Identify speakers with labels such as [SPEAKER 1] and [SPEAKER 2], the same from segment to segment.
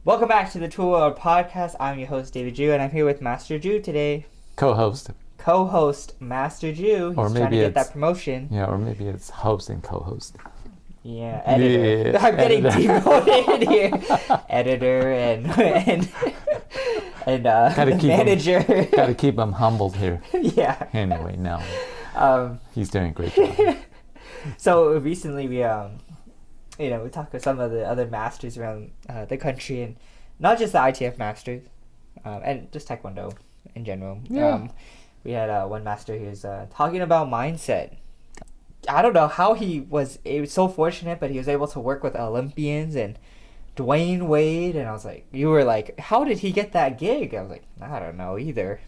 [SPEAKER 1] Welcome back to the Tool World Podcast. I'm your host, David Jew, and I'm here with Master Jew today.
[SPEAKER 2] Co-host.
[SPEAKER 1] Co-host, Master Jew. He's trying to get that promotion.
[SPEAKER 2] Yeah, or maybe it's host and co-host.
[SPEAKER 1] Yeah, editor.
[SPEAKER 2] Yeah,
[SPEAKER 1] I'm getting demoted here. Editor and manager.
[SPEAKER 2] Gotta keep him humbled here.
[SPEAKER 1] Yeah.
[SPEAKER 2] Anyway, no. He's doing a great job.
[SPEAKER 1] So recently we talked with some of the other masters around the country, and not just the ITF masters, and just Taekwondo in general.
[SPEAKER 2] Yeah.
[SPEAKER 1] We had one master who was talking about mindset. I don't know how he was so fortunate, but he was able to work with Olympians and Dwayne Wade, and I was like, you were like, how did he get that gig? I was like, I don't know either.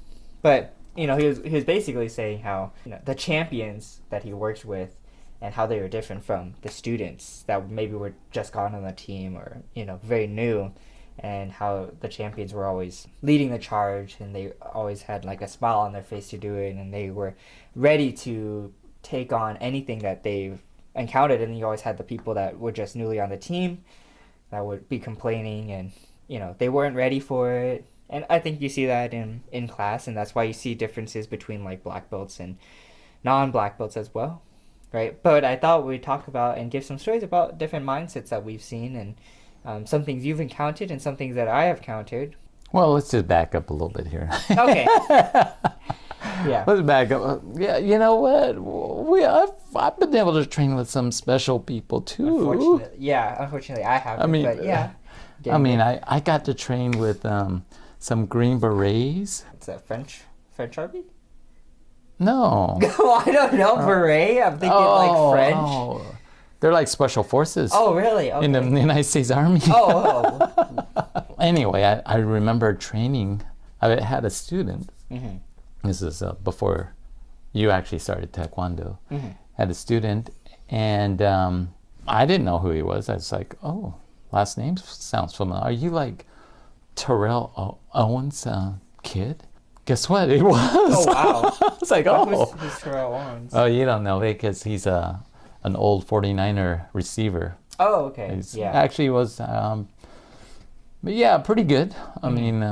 [SPEAKER 1] But, he was basically saying how, the champions that he worked with and how they were different from the students that maybe were just gone on the team or, very new, and how the champions were always leading the charge and they always had like a smile on their face to do it, and they were ready to take on anything that they've encountered. And you always had the people that were just newly on the team that would be complaining, and they weren't ready for it. And I think you see that in class, and that's why you see differences between like black belts and non-black belts as well, right? But I thought we'd talk about and give some stories about different mindsets that we've seen, and some things you've encountered and some things that I have encountered.
[SPEAKER 2] Well, let's just back up a little bit here.
[SPEAKER 1] Okay. Yeah.
[SPEAKER 2] Let's back up. Yeah, you know what? I've been able to train with some special people too.
[SPEAKER 1] Unfortunately I haven't. But yeah.
[SPEAKER 2] I got to train with some Green Berets.
[SPEAKER 1] It's a French Army?
[SPEAKER 2] No.
[SPEAKER 1] Well, I don't know. Beret? I'm thinking like French.
[SPEAKER 2] Oh. They're like special forces.
[SPEAKER 1] Oh, really? Okay.
[SPEAKER 2] In the United States Army.
[SPEAKER 1] Oh.
[SPEAKER 2] Anyway, I remember training. I had a student.
[SPEAKER 1] Mm-hmm.
[SPEAKER 2] This is before you actually started Taekwondo.
[SPEAKER 1] Mm-hmm.
[SPEAKER 2] Had a student, and I didn't know who he was. I was like, oh, last name sounds familiar. Are you like Terrell Owens' kid? Guess what? It was.
[SPEAKER 1] Oh, wow.
[SPEAKER 2] I was like,
[SPEAKER 1] Who's Terrell Owens?
[SPEAKER 2] Oh, you don't know because he's an old 49er receiver.
[SPEAKER 1] Oh, okay.
[SPEAKER 2] Actually was, but yeah, pretty good. I mean,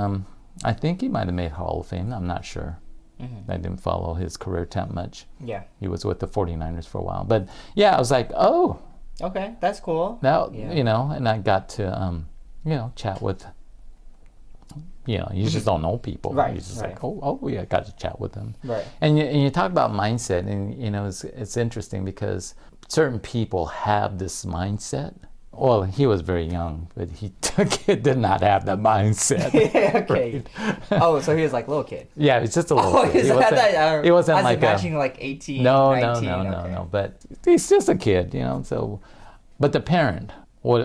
[SPEAKER 2] I think he might have made Hall of Fame. I'm not sure.
[SPEAKER 1] Mm-hmm.
[SPEAKER 2] I didn't follow his career that much.
[SPEAKER 1] Yeah.
[SPEAKER 2] He was with the 49ers for a while. But yeah, I was like, oh.
[SPEAKER 1] Okay, that's cool.
[SPEAKER 2] Now, and I got to, chat with, you just don't know people.
[SPEAKER 1] Right.
[SPEAKER 2] You're just like, I got to chat with them.
[SPEAKER 1] Right.
[SPEAKER 2] And you talk about mindset, and, it's interesting because certain people have this mindset. Well, he was very young, but he did not have that mindset.
[SPEAKER 1] Okay. Right? Oh, so he was like a little kid.
[SPEAKER 2] Yeah, he's just a little kid.
[SPEAKER 1] He wasn't
[SPEAKER 2] like
[SPEAKER 1] imagining like 18,
[SPEAKER 2] No,
[SPEAKER 1] 19.
[SPEAKER 2] No. But he's just a kid, So, but the parent, you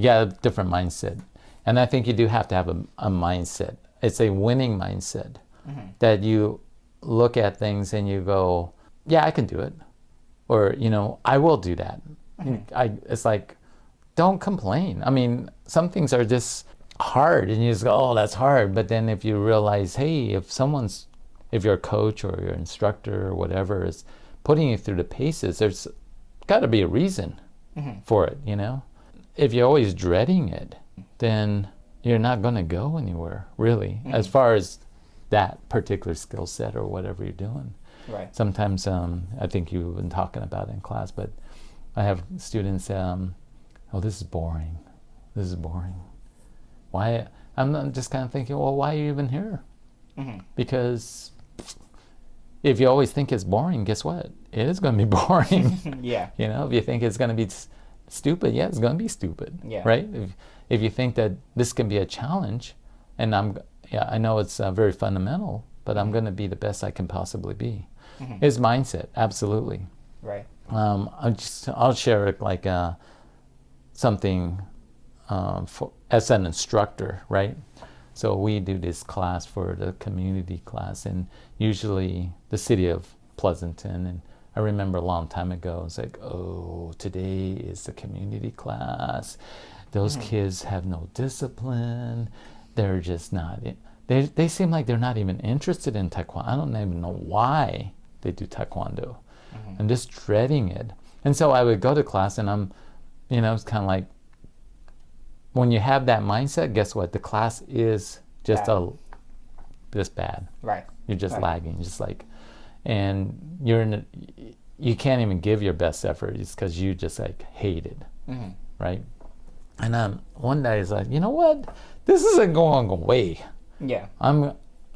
[SPEAKER 2] got a different mindset. And I think you do have to have a mindset. It's a winning mindset that you look at things and you go, yeah, I can do it. Or, I will do that. It's like, don't complain. I mean, some things are just hard and you just go, oh, that's hard. But then if you realize, hey, if your coach or your instructor or whatever is putting you through the paces, there's got to be a reason for it, If you're always dreading it, then you're not going to go anywhere, really, as far as that particular skill set or whatever you're doing.
[SPEAKER 1] Right.
[SPEAKER 2] Sometimes, I think you've been talking about it in class, but I have students, oh, this is boring. Why? I'm just kind of thinking, well, why are you even here? Mm-hmm. Because if you always think it's boring, guess what? It is going to be boring.
[SPEAKER 1] Yeah.
[SPEAKER 2] If you think it's going to be stupid, yeah, it's going to be stupid.
[SPEAKER 1] Yeah.
[SPEAKER 2] Right? If you think that this can be a challenge, and I know it's very fundamental, but I'm going to be the best I can possibly be. Mm-hmm. It's mindset, absolutely.
[SPEAKER 1] Right.
[SPEAKER 2] I'll share like something as an instructor, right? So we do this class for the community class, and usually the city of Pleasanton. And I remember a long time ago, it's like, oh, today is the community class. Those kids have no discipline. They're just not. They seem like they're not even interested in Taekwondo. I don't even know why they do Taekwondo. I'm just dreading it. And so I would go to class, and it's kind of like, when you have that mindset, guess what? The class is just
[SPEAKER 1] Bad.
[SPEAKER 2] just bad.
[SPEAKER 1] Right.
[SPEAKER 2] You're just
[SPEAKER 1] Right.
[SPEAKER 2] lagging, just like, and you can't even give your best effort. It's because you just like hate it,
[SPEAKER 1] Mm-hmm.
[SPEAKER 2] right? And one day it's like, you know what? This isn't going away.
[SPEAKER 1] Yeah.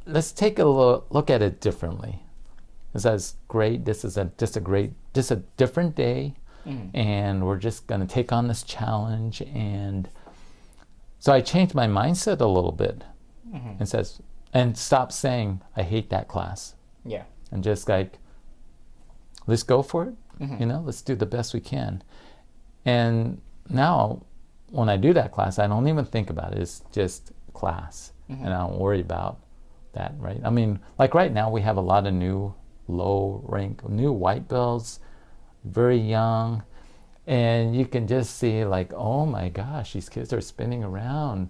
[SPEAKER 2] Let's take a look at it differently. This is great. This is just a different day,
[SPEAKER 1] Mm-hmm.
[SPEAKER 2] and we're just gonna take on this challenge. And so I changed my mindset a little bit,
[SPEAKER 1] Mm-hmm.
[SPEAKER 2] and stop saying I hate that class,
[SPEAKER 1] Yeah.
[SPEAKER 2] and just like, let's go for it.
[SPEAKER 1] Mm-hmm.
[SPEAKER 2] Let's do the best we can. And now, when I do that class, I don't even think about it. It's just class,
[SPEAKER 1] Mm-hmm.
[SPEAKER 2] and I don't worry about that, right? I mean, like right now, we have a lot of new new white belts, very young, and you can just see like, oh my gosh, these kids are spinning around.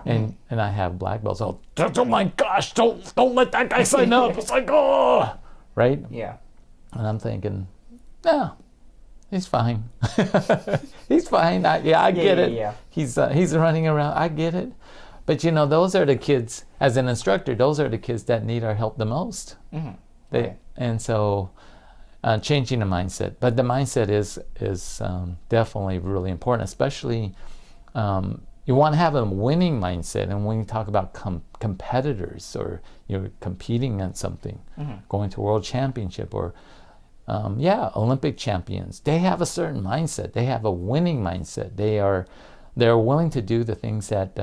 [SPEAKER 2] And I have black belts. Oh my gosh! Don't let that guy sign up. It's like, oh, right.
[SPEAKER 1] Yeah.
[SPEAKER 2] And I'm thinking, no, he's fine. He's fine. I get it.
[SPEAKER 1] Yeah.
[SPEAKER 2] He's running around. I get it. But those are the kids. As an instructor, those are the kids that need our help the most.
[SPEAKER 1] Mm-hmm. Right.
[SPEAKER 2] And so, changing the mindset. But the mindset is definitely really important, especially. You want to have a winning mindset, and when you talk about competitors, or you're competing in something, going to world championship, or Olympic champions, they have a certain mindset. They have a winning mindset. They're willing to do the things that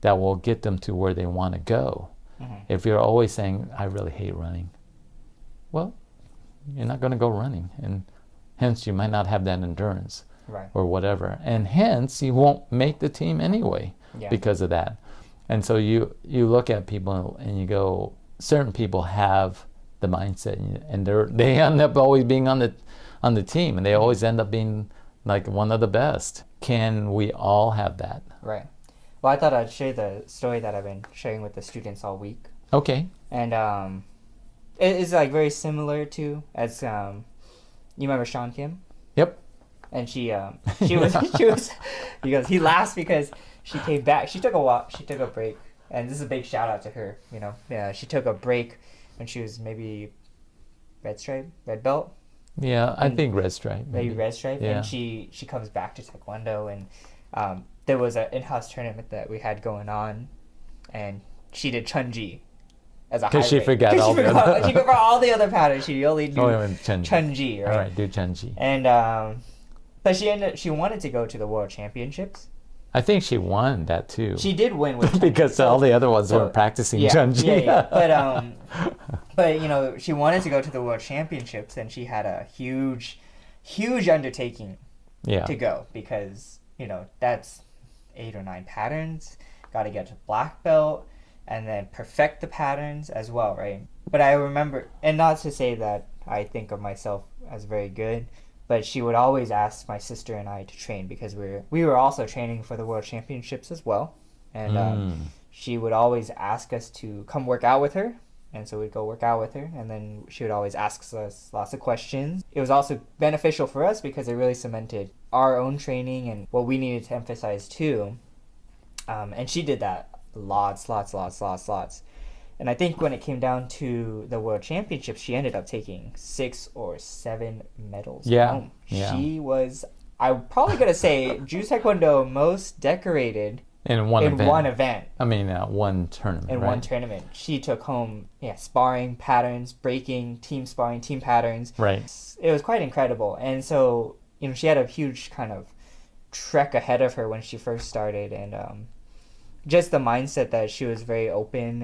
[SPEAKER 2] will get them to where they want to go. If you're always saying, I really hate running, well, you're not going to go running, and hence you might not have that endurance.
[SPEAKER 1] Right.
[SPEAKER 2] Or whatever, and hence you won't make the team anyway because of that. And so you look at people and you go, certain people have the mindset, and they end up always being on the team, and they always end up being like one of the best. Can we all have that?
[SPEAKER 1] Right. Well, I thought I'd share the story that I've been sharing with the students all week,
[SPEAKER 2] Okay.
[SPEAKER 1] and it is like very similar to as you remember Sean Kim.
[SPEAKER 2] Yep.
[SPEAKER 1] And she was because he laughs because she came back. She took a break, and this is a big shout out to her. Yeah, she took a break when she was maybe red belt,
[SPEAKER 2] Yeah, I think red stripe.
[SPEAKER 1] maybe red stripe,
[SPEAKER 2] Yeah.
[SPEAKER 1] and she comes back to Taekwondo, and there was an in-house tournament that we had going on, and she did Chunji as a high
[SPEAKER 2] Because she
[SPEAKER 1] weight.
[SPEAKER 2] forgot
[SPEAKER 1] 'Cause
[SPEAKER 2] all the other.
[SPEAKER 1] she forgot all the other patterns. She only knew
[SPEAKER 2] Chunji.
[SPEAKER 1] Chunji, right?
[SPEAKER 2] All right, do Chunji.
[SPEAKER 1] And but she wanted to go to the World Championships.
[SPEAKER 2] I think she won that too.
[SPEAKER 1] She did win with
[SPEAKER 2] because all the other ones were practicing Chunji.
[SPEAKER 1] Yeah. But she wanted to go to the World Championships, and she had a huge undertaking to go because that's 8 or 9 patterns. Got to get to black belt and then perfect the patterns as well, right? But I remember, and not to say that I think of myself as very good, but she would always ask my sister and I to train because we were also training for the World Championships as well. And she would always ask us to come work out with her. And so we'd go work out with her. And then she would always ask us lots of questions. It was also beneficial for us because it really cemented our own training and what we needed to emphasize too. And she did that lots. And I think when it came down to the World Championships, she ended up taking 6 or 7 medals home. She was, I'm probably going to say, Juice Taekwondo most decorated
[SPEAKER 2] in one event.
[SPEAKER 1] I mean,
[SPEAKER 2] one tournament.
[SPEAKER 1] In one tournament. She took home sparring patterns, breaking, team sparring, team patterns.
[SPEAKER 2] Right.
[SPEAKER 1] It was quite incredible. And so, she had a huge kind of trek ahead of her when she first started. And just the mindset that she was very open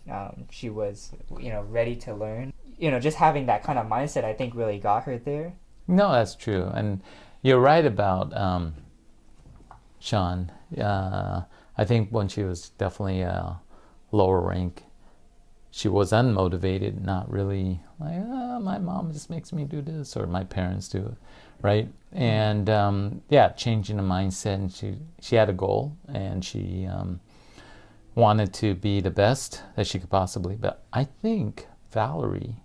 [SPEAKER 1] and she was, ready to learn. Just having that kind of mindset, I think, really got her there.
[SPEAKER 2] No, that's true. And you're right about Sean. I think when she was definitely lower rank, she was unmotivated, not really like, my mom just makes me do this, or my parents do it, right? And changing the mindset, and she had a goal, and she wanted to be the best that she could possibly. But I think Valerie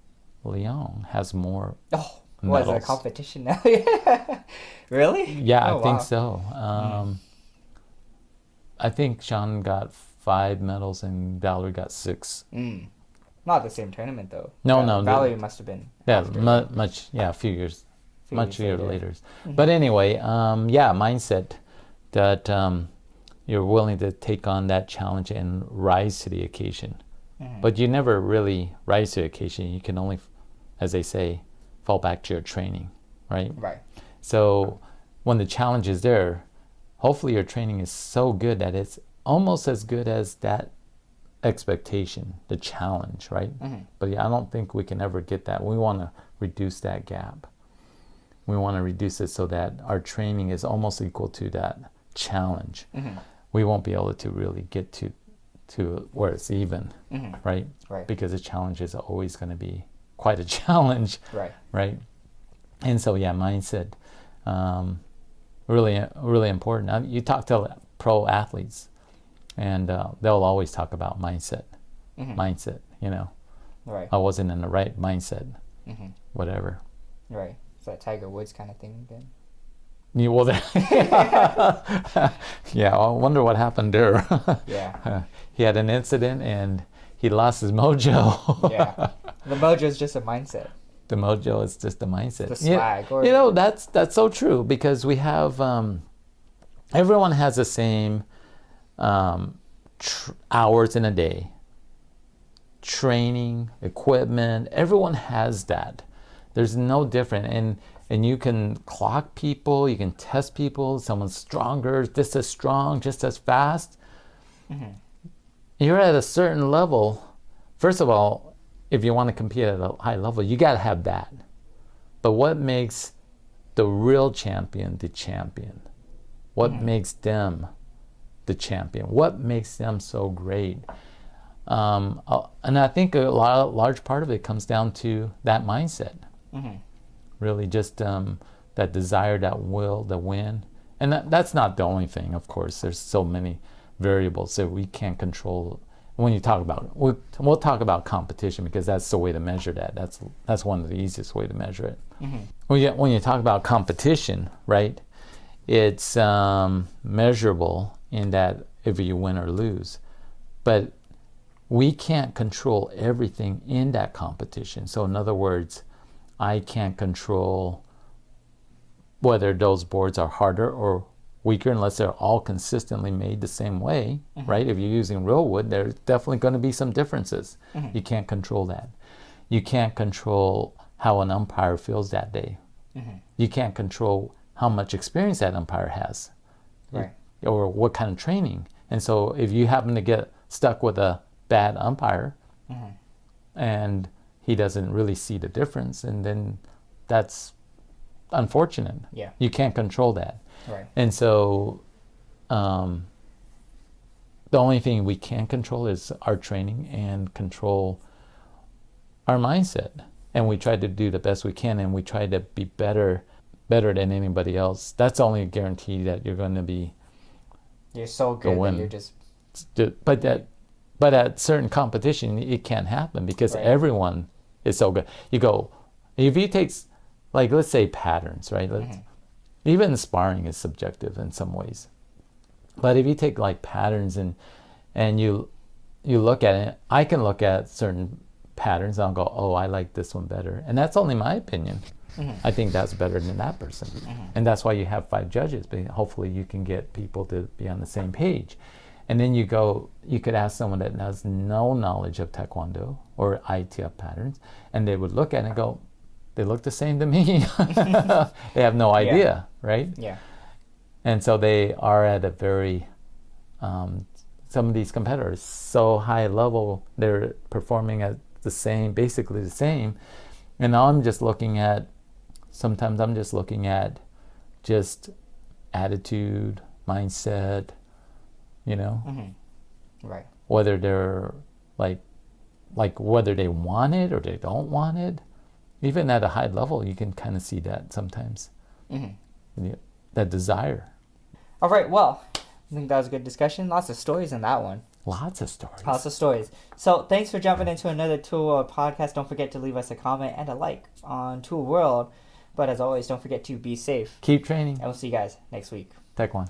[SPEAKER 2] Leong has more medals.
[SPEAKER 1] Was it a competition now? Really?
[SPEAKER 2] Yeah, I think so. I think Sean got 5 medals and Valerie got 6.
[SPEAKER 1] Not the same tournament though.
[SPEAKER 2] No.
[SPEAKER 1] Valerie must have been.
[SPEAKER 2] Yeah,
[SPEAKER 1] after,
[SPEAKER 2] a few years, much years later.
[SPEAKER 1] Mm-hmm.
[SPEAKER 2] But anyway, yeah, mindset that you're willing to take on that challenge and rise to the occasion.
[SPEAKER 1] Mm-hmm.
[SPEAKER 2] But you never really rise to the occasion. You can only, as they say, fall back to your training, right?
[SPEAKER 1] Right.
[SPEAKER 2] So when the challenge is there, hopefully your training is so good that it's almost as good as that expectation, the challenge, right?
[SPEAKER 1] Mm-hmm.
[SPEAKER 2] But yeah, I don't think we can ever get that. We want to reduce that gap. We want to reduce it so that our training is almost equal to that challenge.
[SPEAKER 1] Mm-hmm.
[SPEAKER 2] We won't be able to really get to where it's even, right?
[SPEAKER 1] Right.
[SPEAKER 2] Because the challenge is always going to be quite a challenge, right? And so yeah, mindset, really important. You talk to pro athletes, and they'll always talk about mindset. Mindset,
[SPEAKER 1] Right.
[SPEAKER 2] I wasn't in the right mindset, whatever.
[SPEAKER 1] Right. It's that Tiger Woods kind of thing again.
[SPEAKER 2] Yeah, I wonder what happened there.
[SPEAKER 1] Yeah.
[SPEAKER 2] He had an incident and he lost his mojo.
[SPEAKER 1] Yeah. The mojo is just a mindset.
[SPEAKER 2] The mojo is just a mindset.
[SPEAKER 1] The swag.
[SPEAKER 2] That's so true, because we have everyone has the same hours in a day. Training, equipment, everyone has that. There's no different, and you can clock people, you can test people. Someone's stronger, just as strong, just as fast. You're at a certain level. First of all, if you want to compete at a high level, you got to have that. But what makes the real champion the champion? What makes them the champion? What makes them so great? And I think a large part of it comes down to that mindset. Really just that desire, that will, the win. And that's not the only thing, of course. There's so many variables that we can't control. When you talk about it, we'll talk about competition, because that's the way to measure that. That's one of the easiest way to measure it. When you talk about competition, right, it's measurable in that if you win or lose. But we can't control everything in that competition. So in other words, I can't control whether those boards are harder or weaker unless they're all consistently made the same way, right? If you're using real wood, there's definitely going to be some differences. You can't control that. You can't control how an umpire feels that day. You can't control how much experience that umpire has, or what kind of training. And so if you happen to get stuck with a bad umpire and he doesn't really see the difference, and then that's unfortunate.
[SPEAKER 1] Yeah.
[SPEAKER 2] You can't control that.
[SPEAKER 1] Right.
[SPEAKER 2] And so the only thing we can control is our training and control our mindset. And we try to do the best we can, and we try to be better than anybody else. That's the only guarantee that you're going to be.
[SPEAKER 1] You're so good that you're just.
[SPEAKER 2] But at certain competition, it can't happen, because everyone is so good. You go, if you take, like, let's say patterns, right? Even sparring is subjective in some ways. But if you take like patterns and you look at it, I can look at certain patterns and I'll go, oh, I like this one better. And that's only my opinion. I think that's better than that person. And that's why you have 5 judges. But hopefully you can get people to be on the same page. And then you could ask someone that has no knowledge of Taekwondo or ITF patterns, and they would look at it and go, they look the same to me. They have no idea, right? Yeah. And so they are at a very, some of these competitors, so high level, they're performing at basically the same. And I'm just looking at, sometimes I'm just looking at just attitude, mindset,
[SPEAKER 1] Right.
[SPEAKER 2] Whether they're like whether they want it or they don't want it. Even at a high level, you can kind of see that sometimes. That desire.
[SPEAKER 1] All right. Well, I think that was a good discussion. Lots of stories in that one.
[SPEAKER 2] Lots of stories.
[SPEAKER 1] Lots of stories. So thanks for jumping into another Tool World podcast. Don't forget to leave us a comment and a like on Tool World. But as always, don't forget to be safe.
[SPEAKER 2] Keep training.
[SPEAKER 1] And we'll see you guys next week.
[SPEAKER 2] Taekwondo.